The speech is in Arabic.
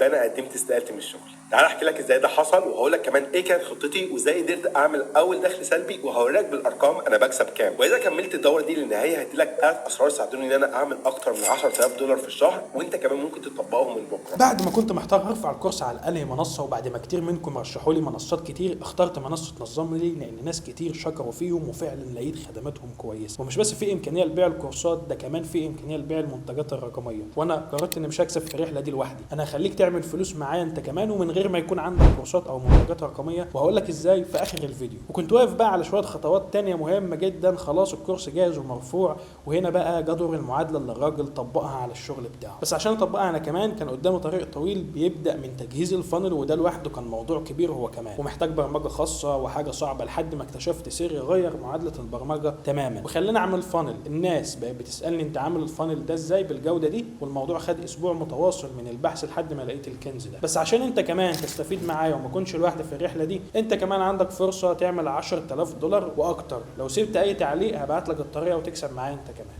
ده انا قدمت استقالتي من الشغل. تعال احكي لك ازاي ده حصل، وهقول لك كمان ايه كانت خطتي وازاي قدرت اعمل اول دخل سلبي، وهوريك بالارقام انا بكسب كام. واذا كملت الدوره دي للنهايه هدي لك 3 اسرار ساعدوني ان انا اعمل اكتر من 10000 دولار في الشهر، وانت كمان ممكن تطبقهم من بكره. بعد ما كنت محتار ارفع الكورس على انهي منصه، وبعد ما كتير منكم رشحوا لي منصات كتير، اخترت منصه نظم لي لان ناس كتير شكروا فيهم وفعلا لقيت خدماتهم كويسه. ومش بس في امكانيه لبيع الكورسات، ده كمان في امكانيه لبيع المنتجات الرقميه. وانا قررت اني مش هكسب في الرحله دي لوحدي، انا هخليك تعمل فلوس معايا انت كمان ومن غير ما يكون عندك كورسات او منتجات رقميه، وهقول لك ازاي في اخر الفيديو. وكنت واقف بقى على شويه خطوات تانية مهمه جدا. خلاص الكورس جاهز ومرفوع، وهنا بقى جدول المعادله اللي الراجل طبقها على الشغل بتاعه. بس عشان اطبقها انا كمان كان قدامي طريق طويل بيبدا من تجهيز الفانل، وده لوحده كان موضوع كبير هو كمان، ومحتاج برمجه خاصه وحاجه صعبه، لحد ما اكتشفت سر غير معادله البرمجه تماما وخلاني اعمل فانل. الناس بقت بتسالني انت عامل الفانل ده ازاي بالجوده دي، والموضوع خد اسبوع متواصل من البحث لحد ما لقيت الكنز ده. بس عشان انت كمان تستفيد معايا وما كنتش لوحدي في الرحله دي، انت كمان عندك فرصه تعمل 10000 دولار واكتر. لو سبت اي تعليق هبعت لك الطريقه وتكسب معايا انت كمان.